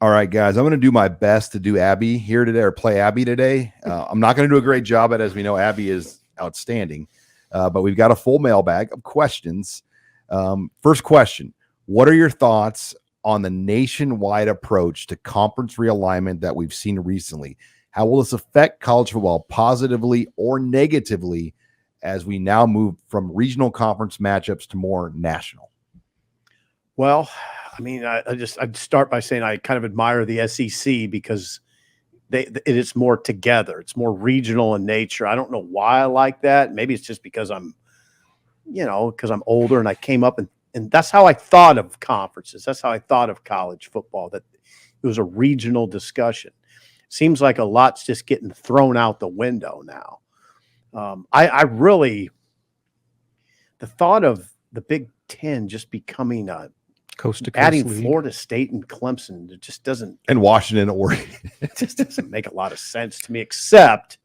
All right, guys, I'm going to do my best to do Abby here today, or play Abby today. I'm not going to do a great job at it. As we know, Abby is outstanding, but we've got a full mailbag of questions. First question, what are your thoughts on the nationwide approach to conference realignment that we've seen recently? How will this affect college football positively or negatively as we now move from regional conference matchups to more national? Well, I mean, I'd start by saying I kind of admire the SEC because it is more together. It's more regional in nature. I don't know why I like that. Maybe it's just because I'm older and I came up and that's how I thought of conferences. That's how I thought of college football, that it was a regional discussion. Seems like a lot's just getting thrown out the window now. I really, the thought of the Big Ten just becoming a coast to coast adding league. Florida State and Clemson, it just doesn't. And Washington, Oregon. It just doesn't make a lot of sense to me, except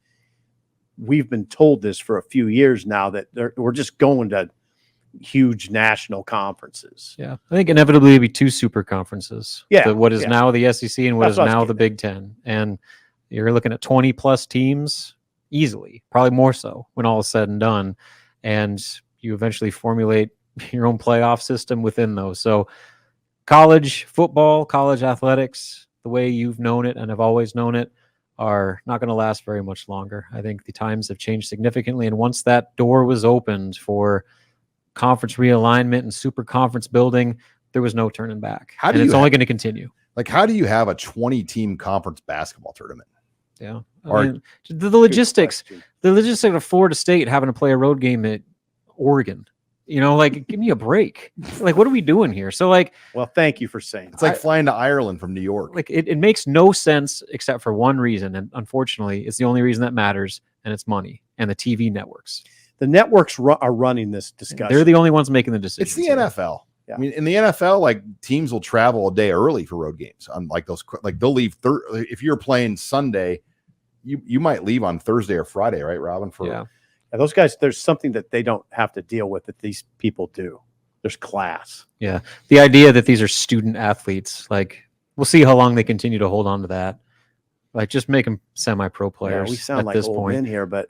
we've been told this for a few years now that we're just going to huge national conferences. Yeah. I think inevitably it'll be two super conferences. Yeah. What is now the SEC and what That's is what I was now the getting Big Ten. And you're looking at 20 plus teams easily, probably more so when all is said and done. And you eventually formulate your own playoff system within those. So college football, college athletics, the way you've known it and have always known it, are not going to last very much longer. I think the times have changed significantly. And once that door was opened for conference realignment and super conference building, there was no turning back. It's only going to continue. Like, how do you have a 20-team conference basketball tournament? Yeah. I mean, the logistics of Florida State having to play a road game at Oregon, give me a break. Like, what are we doing here? So well, thank you for saying it's like flying to Ireland from New York. Like it makes no sense except for one reason. And unfortunately, it's the only reason that matters. And it's money and the TV networks. The networks are running this discussion. They're the only ones making the decisions. It's the NFL. Yeah. I mean, in the NFL, teams will travel a day early for road games. Unlike those, they'll leave. If you're playing Sunday, you might leave on Thursday or Friday, right, Robin? Yeah, those guys. There's something that they don't have to deal with that these people do. There's class. Yeah, the idea that these are student athletes, we'll see how long they continue to hold on to that. Just make them semi-pro players. Yeah, we sound at like this old point men here, but.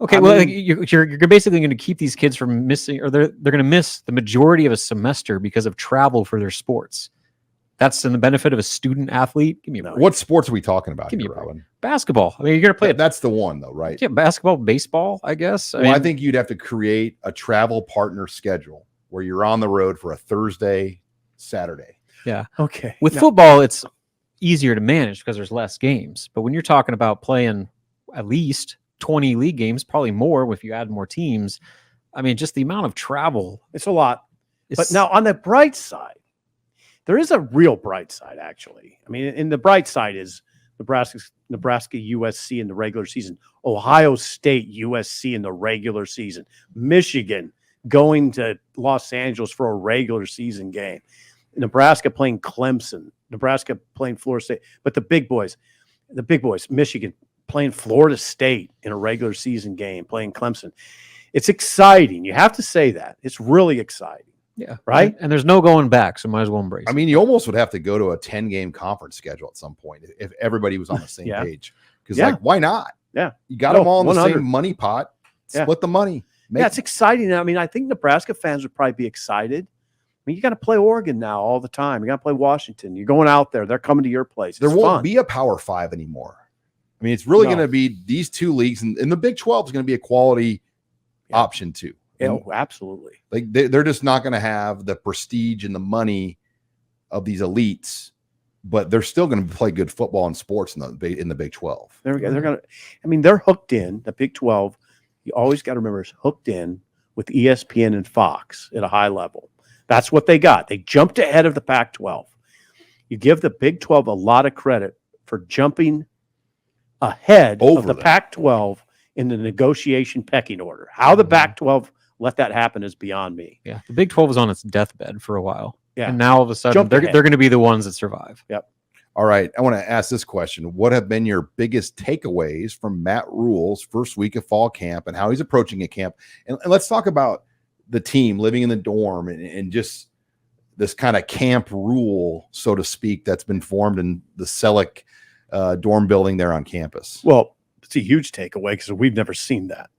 Okay, you're basically going to keep these kids from missing, or they're going to miss the majority of a semester because of travel for their sports. That's in the benefit of a student athlete. Give me a break. What sports are we talking about? Give me here, a break. Robin? Basketball. I mean, you're going to play That's the one, though, right? Yeah, basketball, baseball, I guess. I think you'd have to create a travel partner schedule where you're on the road for a Thursday, Saturday. Yeah. Okay. With football, it's easier to manage because there's less games. But when you're talking about playing at least 20 league games, probably more if you add more teams. I mean, just the amount of travel. It's a lot. But now on the bright side, there is a real bright side, actually. I mean, and the bright side is Nebraska, USC in the regular season, Ohio State, USC in the regular season, Michigan going to Los Angeles for a regular season game, Nebraska playing Clemson, Nebraska playing Florida State. But the big boys, Michigan, playing Florida State in a regular season game, playing Clemson. It's exciting. You have to say that. It's really exciting. Yeah. Right? And there's no going back, so might as well embrace it. I mean, you almost would have to go to a 10-game conference schedule at some point if everybody was on the same page. Because, why not? Yeah. You got them all in 100. the same money pot. Split the money. It's exciting. I mean, I think Nebraska fans would probably be excited. I mean, you got to play Oregon now all the time. You got to play Washington. You're going out there. They're coming to your place. There won't be a Power 5 anymore. I mean, it's really going to be these two leagues, and the Big 12 is going to be a quality option too. Oh, absolutely. They're just not going to have the prestige and the money of these elites, but they're still going to play good football and sports in the Big 12. They're going to. I mean, they're hooked in. The Big 12, you always got to remember, is hooked in with ESPN and Fox at a high level. That's what they got. They jumped ahead of the Pac-12. You give the Big 12 a lot of credit for jumping ahead of the Pac-12 in the negotiation pecking order. How the Pac-12 let that happen is beyond me. Yeah, the Big 12 was on its deathbed for a while. Yeah. And now all of a sudden they're going to be the ones that survive. Yep. All right. I want to ask this question. What have been your biggest takeaways from Matt Rule's first week of fall camp and how he's approaching a camp? And let's talk about the team living in the dorm and just this kind of camp rule, so to speak, that's been formed in the Selleck dorm building there on campus. Well, it's a huge takeaway because we've never seen that.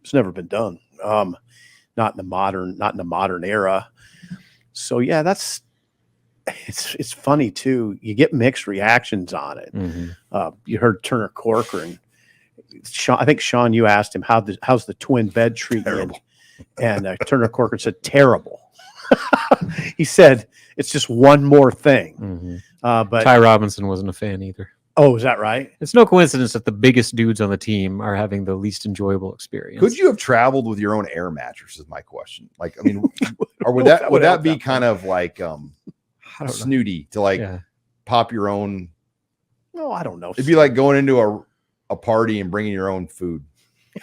It's never been done. Not in the modern era. So yeah, it's funny too. You get mixed reactions on it. Mm-hmm. You heard Turner Corcoran. Sean, I think Sean, you asked him how's the twin bed treating you? And Turner Corcoran said terrible. He said it's just one more thing. Mm-hmm. But Ty Robinson wasn't a fan either. Oh, is that right? It's no coincidence that the biggest dudes on the team are having the least enjoyable experience. Could you have traveled with your own air mattress? Is my question. Like, I mean, or would that be kind of like snooty to pop your own? No, I don't know. It'd be like going into a party and bringing your own food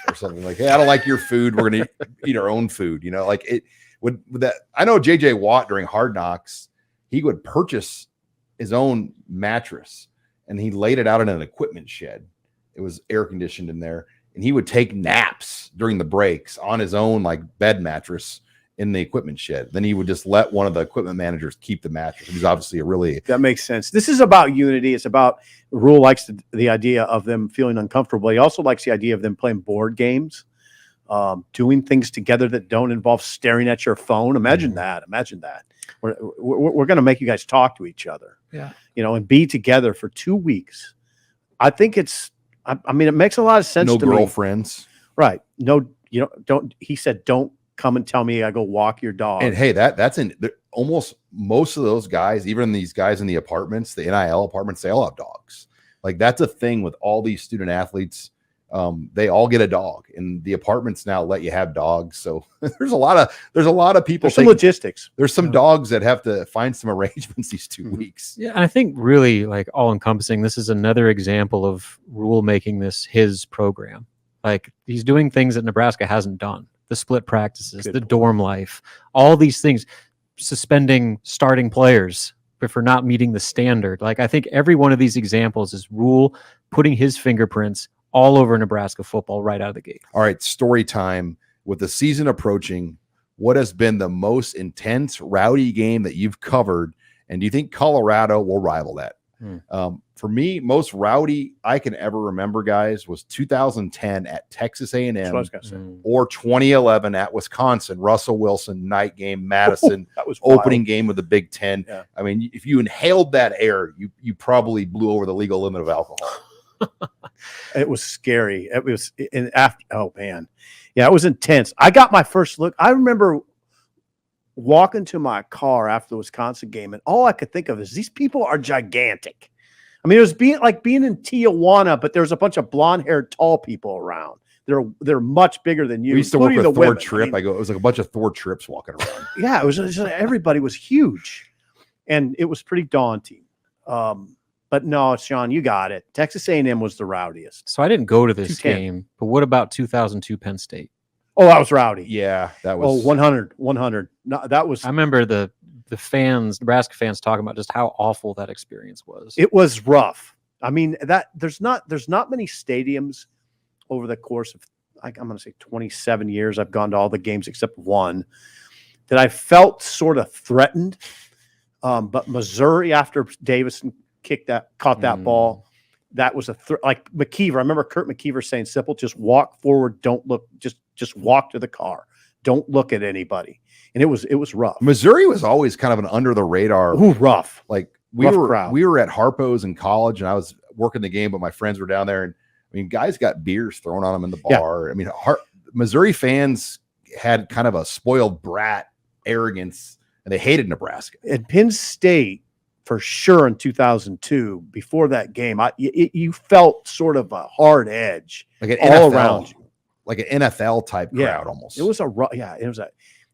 or something like, hey, I don't like your food. We're gonna eat our own food. You know, like it would that. I know JJ Watt during Hard Knocks, he would purchase his own mattress. And he laid it out in an equipment shed. It was air conditioned in there. And he would take naps during the breaks on his own like bed mattress in the equipment shed. Then he would just let one of the equipment managers keep the mattress. He's obviously that makes sense. This is about unity. It's about Rule likes the idea of them feeling uncomfortable. He also likes the idea of them playing board games, doing things together that don't involve staring at your phone. Imagine that. We're going to make you guys talk to each other. Yeah. And be together for 2 weeks. I think I mean, it makes a lot of sense to me. No girlfriends. Right. No, he said, don't come and tell me I go walk your dog. And hey, that's almost most of those guys, even these guys in the apartments, the NIL apartments, they all have dogs. Like that's a thing with all these student athletes. They all get a dog, and the apartments now let you have dogs. So there's a lot of people. There's some logistics. There's some dogs that have to find some arrangements these 2 weeks. Yeah, and I think really like all encompassing. This is another example of Rule making this his program. Like he's doing things that Nebraska hasn't done. The split practices, the dorm life, all these things, suspending starting players for not meeting the standard. Like I think every one of these examples is Rule putting his fingerprints all over Nebraska football right out of the gate. All right, story time. With the season approaching, what has been the most intense, rowdy game that you've covered? And do you think Colorado will rival that? For me, most rowdy I can ever remember, guys, was 2010 at Texas A&M or 2011 at Wisconsin. Russell Wilson, night game, Madison, that was opening game of the Big Ten. Yeah. I mean, if you inhaled that air, you probably blew over the legal limit of alcohol. It was scary. It was oh man. Yeah, it was intense. I got my first look. I remember walking to my car after the Wisconsin game, and all I could think of is these people are gigantic. I mean, it was being in Tijuana, but there's a bunch of blonde-haired tall people around. They're much bigger than you. We used to work with Thor women. Tripp. It was like a bunch of Thor Tripps walking around. Yeah, it was just, everybody was huge, and it was pretty daunting. But no, Sean, you got it. Texas A&M was the rowdiest. So I didn't go to this 210. game, but what about 2002 Penn State? Oh, that was rowdy. Yeah, that was 100. No, that was. I remember the fans, Nebraska fans, talking about just how awful that experience was. It was rough. I mean, there's not many stadiums over the course of I'm going to say 27 years. I've gone to all the games except one that I felt sort of threatened. But Missouri, after Davison caught that ball, that was like McKeever. I remember Kurt McKeever saying, "Simple, just walk forward, don't look, just walk to the car, don't look at anybody." And it was rough. Missouri was always kind of an under the radar. Ooh, rough. Like We were at Harpo's in college, and I was working the game, but my friends were down there, and I mean, guys got beers thrown on them in the bar. Yeah. I mean, Missouri fans had kind of a spoiled brat arrogance, and they hated Nebraska. And Penn State, for sure, in 2002, before that game, you felt sort of a hard edge, like an all NFL, around you, like an NFL type crowd almost. It was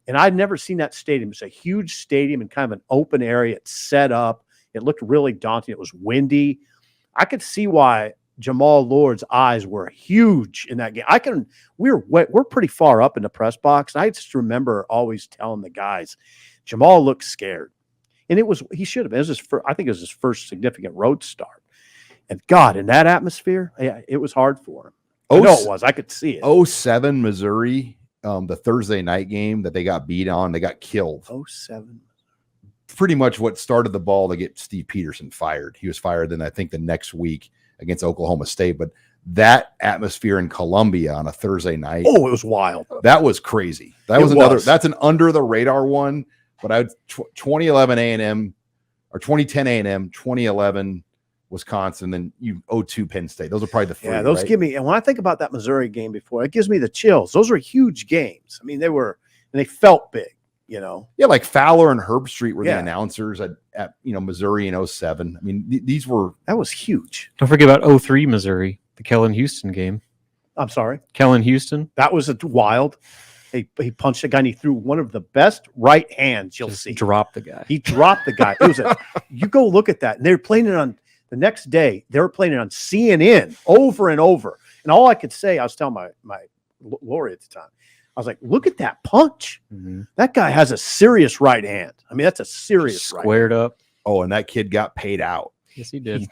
and I'd never seen that stadium. It's a huge stadium and kind of an open area. It's set up. It looked really daunting. It was windy. I could see why Jamal Lord's eyes were huge in that game. We're pretty far up in the press box. And I just remember always telling the guys, Jamal looked scared. And he should have. I think it was his first significant road start. And God, in that atmosphere, it was hard for him. I know it was. I could see it. 07 Missouri, the Thursday night game that they got beat on, they got killed. 07. pretty much what started the ball to get Steve Peterson fired. He was fired then I think the next week against Oklahoma State. But that atmosphere in Columbia on a Thursday night, Oh, it was wild. that was crazy. That It was another. was. That's an under the radar one. But I would 2011 A&M or 2010 A&M, 2011 Wisconsin, then you 02 Penn State. Those are probably the three. Yeah, those right? give me, and when I think about that Missouri game before, it gives me the chills. Those were huge games. I mean, they were, and they felt big, you know. Yeah, like Fowler and Herb Street were Yeah. the announcers at Missouri in 07. I mean, these were. That was huge. Don't forget about 03 Missouri, the Kellen Houston game. I'm sorry. Kellen Houston That was wild. He punched a guy and he threw one of the best right hands you'll just see. dropped the guy. He dropped the guy. It was you go look at that. And they were playing it on the next day. They were playing it on CNN over and over. And all I could say, I was telling my Lori at the time, I was like, look at that punch. Mhm. That guy has a serious right hand. I mean, that's a serious right Squared up. Oh, and that kid got paid out. Yes, he did.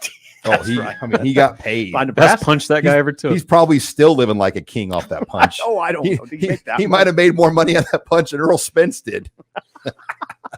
That's he, right. I mean, he got paid. By Best Nebraska. punch that guy ever took. He's probably still living like a king off that punch. Oh, I don't know. Did he make that He much? might have made more money on that punch than Earl Spence did.